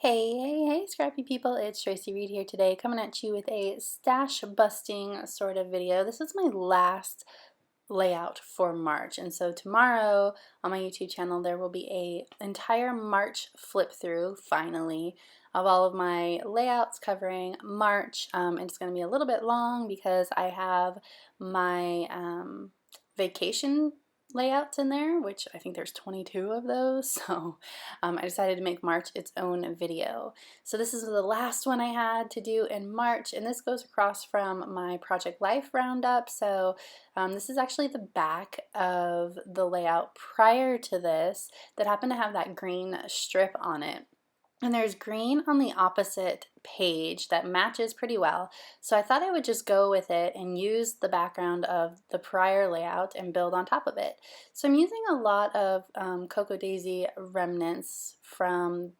Hey, scrappy people, it's Tracy Reed here today, coming at you with a stash busting sort of video. This is my last layout for March, and so tomorrow on my YouTube channel there will be a entire March flip through, finally, of all of my layouts covering March. It's going to be a little bit long because I have my vacation layouts in there, which I think there's 22 of those, so I decided to make March its own video. So this is the last one I had to do in March, and this goes across from my Project Life roundup. So this is actually the back of the layout prior to this that happened to have that green strip on it. And there's green on the opposite page that matches pretty well. So I thought I would just go with it and use the background of the prior layout and build on top of it. So I'm using a lot of Cocoa Daisy remnants from,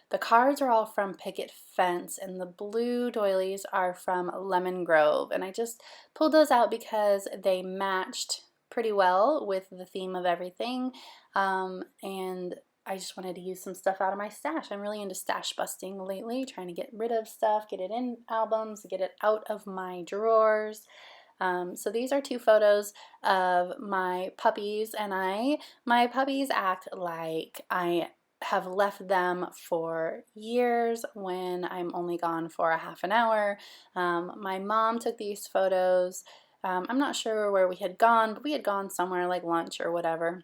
the cards are all from Picket Fence, and the blue doilies are from Lemon Grove. And I just pulled those out because they matched pretty well with the theme of everything. And I just wanted to use some stuff out of my stash. I'm really into stash busting lately, trying to get rid of stuff, get it in albums, get it out of my drawers. So these are two photos of my puppies and I. My puppies act like I have left them for years when I'm only gone for a half an hour. My mom took these photos. I'm not sure where we had gone, but we had gone somewhere like lunch or whatever,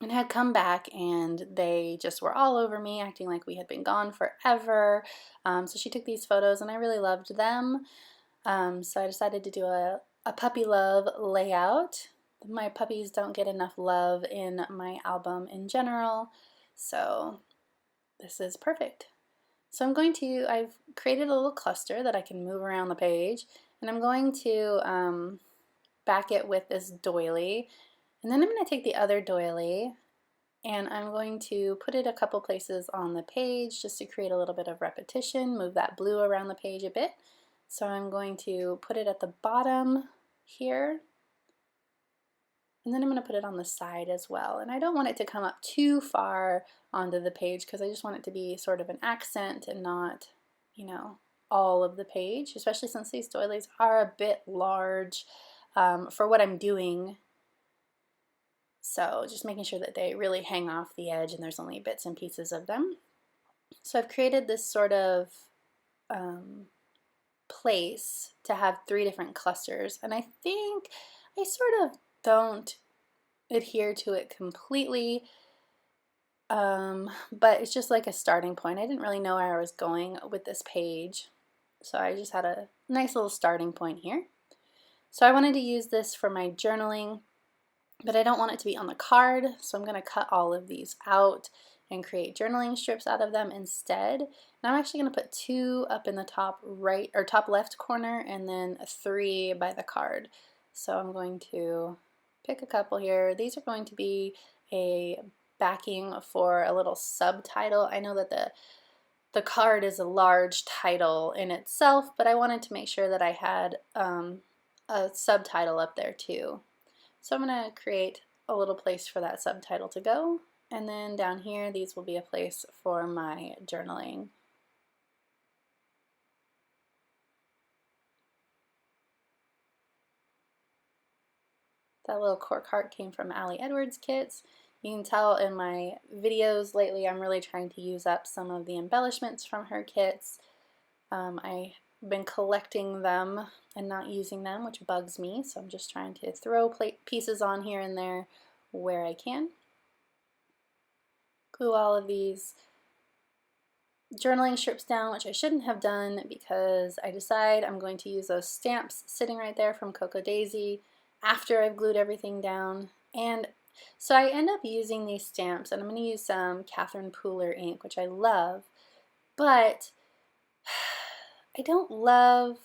and had come back, and they just were all over me, acting like we had been gone forever. So she took these photos and I really loved them. So I decided to do a puppy love layout. My puppies don't get enough love in my album in general, so this is perfect. So I've created a little cluster that I can move around the page, and I'm going to back it with this doily. And then I'm going to take the other doily and I'm going to put it a couple places on the page just to create a little bit of repetition, move that blue around the page a bit. So I'm going to put it at the bottom here, and then I'm going to put it on the side as well. And I don't want it to come up too far onto the page because I just want it to be sort of an accent and not, you know, all of the page, especially since these doilies are a bit large for what I'm doing. So just making sure that they really hang off the edge and there's only bits and pieces of them. So I've created this sort of place to have 3 different clusters, and I think I sort of don't adhere to it completely, but it's just like a starting point. I didn't really know where I was going with this page, so I just had a nice little starting point here. So I wanted to use this for my journaling, but I don't want it to be on the card, so I'm going to cut all of these out and create journaling strips out of them instead. And I'm actually going to put 2 up in the top right or top left corner and then 3 by the card. So I'm going to pick a couple here. These are going to be a backing for a little subtitle. I know that the card is a large title in itself, but I wanted to make sure that I had a subtitle up there too. So I'm going to create a little place for that subtitle to go, and then down here these will be a place for my journaling. That little cork heart came from Allie Edwards kits. You can tell in my videos lately I'm really trying to use up some of the embellishments from her kits. I've been collecting them and not using them, which bugs me, so I'm just trying to throw pieces on here and there where I can. Glue all of these journaling strips down, which I shouldn't have done because I decide I'm going to use those stamps sitting right there from Cocoa Daisy after I've glued everything down. And so I end up using these stamps, and I'm going to use some Catherine Pooler ink, which I love, but I don't love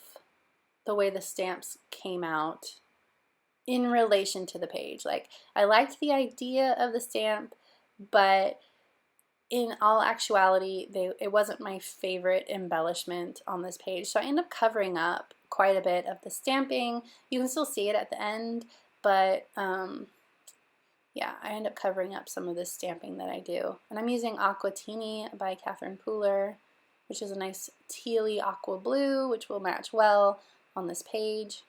the way the stamps came out in relation to the page. Like, I liked the idea of the stamp, but in all actuality, it wasn't my favorite embellishment on this page. So I end up covering up quite a bit of the stamping. You can still see it at the end, but yeah, I end up covering up some of the stamping that I do. And I'm using Aquatini by Catherine Pooler. which is a nice tealy aqua blue, which will match well on this page.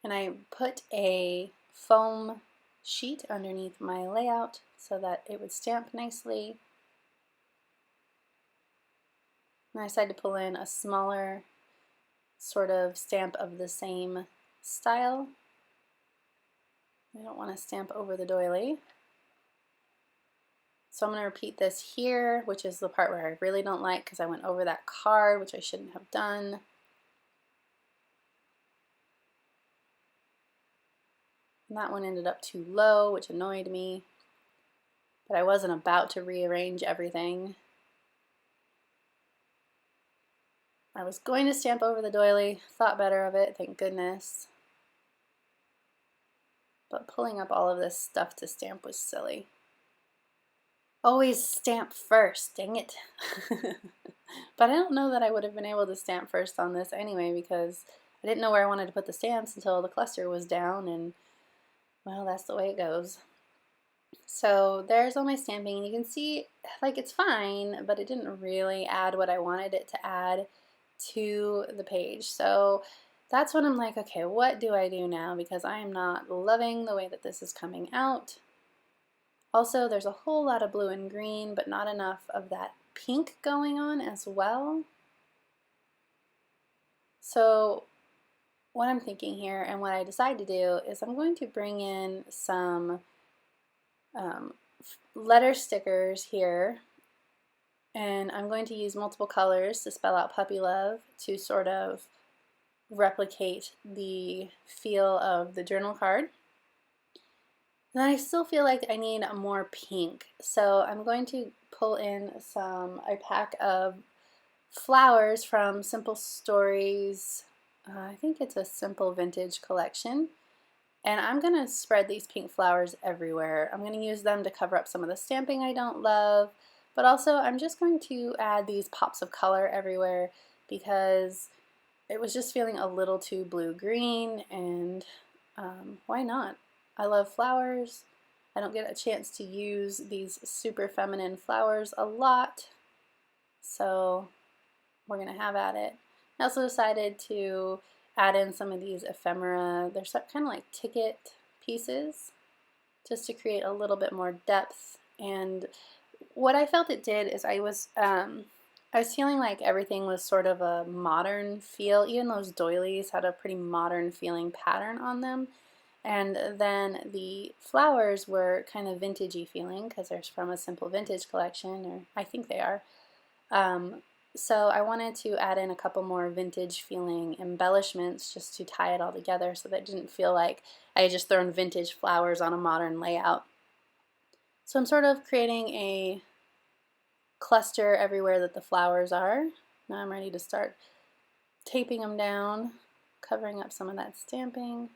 And I put a foam sheet underneath my layout so that it would stamp nicely. And I decided to pull in a smaller sort of stamp of the same style. I don't want to stamp over the doily. So I'm going to repeat this here, which is the part where I really don't like because I went over that card, which I shouldn't have done. And that one ended up too low, which annoyed me. But I wasn't about to rearrange everything. I was going to stamp over the doily, thought better of it, thank goodness. But pulling up all of this stuff to stamp was silly. Always stamp first, dang it. But I don't know that I would have been able to stamp first on this anyway because I didn't know where I wanted to put the stamps until the cluster was down, and well, that's the way it goes. So there's all my stamping. You can see like it's fine, but it didn't really add what I wanted it to add to the page. So that's when I'm like, okay, what do I do now? Because I am not loving the way that this is coming out. Also, there's a whole lot of blue and green, but not enough of that pink going on as well. So what I'm thinking here and what I decide to do is I'm going to bring in some letter stickers here, and I'm going to use multiple colors to spell out puppy love to sort of replicate the feel of the journal card. And I still feel like I need more pink, so I'm going to pull in a pack of flowers from Simple Stories. I think it's a Simple Vintage collection. And I'm going to spread these pink flowers everywhere. I'm going to use them to cover up some of the stamping I don't love, but also I'm just going to add these pops of color everywhere because it was just feeling a little too blue-green, and why not? I love flowers. I don't get a chance to use these super feminine flowers a lot, so we're going to have at it. I also decided to add in some of these ephemera. They're kind of like ticket pieces just to create a little bit more depth. And what I felt it did is I was feeling like everything was sort of a modern feel. Even those doilies had a pretty modern feeling pattern on them. And then the flowers were kind of vintagey feeling because they're from a Simple Vintage collection, or I think they are. So I wanted to add in a couple more vintage feeling embellishments just to tie it all together so that it didn't feel like I had just thrown vintage flowers on a modern layout. So I'm sort of creating a cluster everywhere that the flowers are. Now I'm ready to start taping them down, covering up some of that stamping,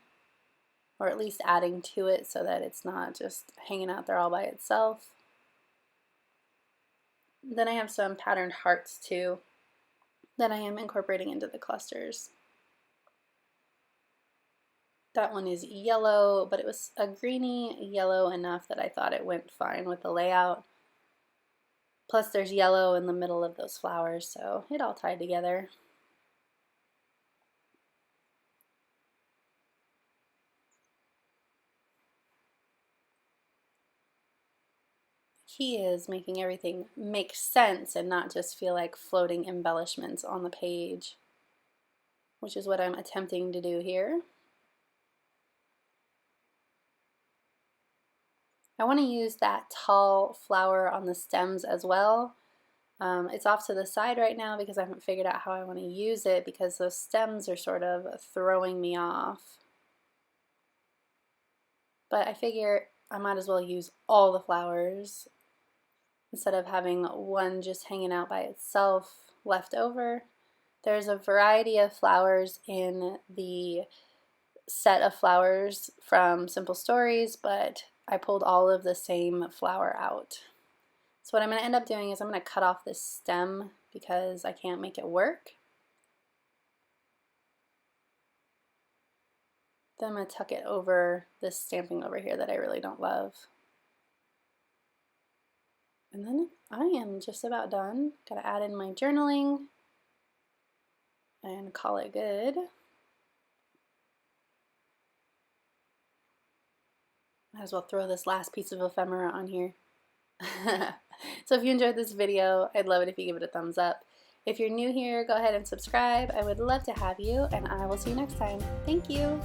or at least adding to it so that it's not just hanging out there all by itself. Then I have some patterned hearts too that I am incorporating into the clusters. That one is yellow, but it was a greeny yellow enough that I thought it went fine with the layout. Plus there's yellow in the middle of those flowers, so it all tied together. Key is making everything make sense and not just feel like floating embellishments on the page, which is what I'm attempting to do here. I want to use that tall flower on the stems as well. It's off to the side right now because I haven't figured out how I want to use it because those stems are sort of throwing me off. But I figure I might as well use all the flowers instead of having one just hanging out by itself left over. There's a variety of flowers in the set of flowers from Simple Stories, but I pulled all of the same flower out. So what I'm going to end up doing is I'm going to cut off this stem because I can't make it work. Then I'm going to tuck it over this stamping over here that I really don't love. And then I am just about done. Gotta add in my journaling and call it good. Might as well throw this last piece of ephemera on here. So if you enjoyed this video, I'd love it if you give it a thumbs up. If you're new here, go ahead and subscribe. I would love to have you, and I will see you next time. Thank you.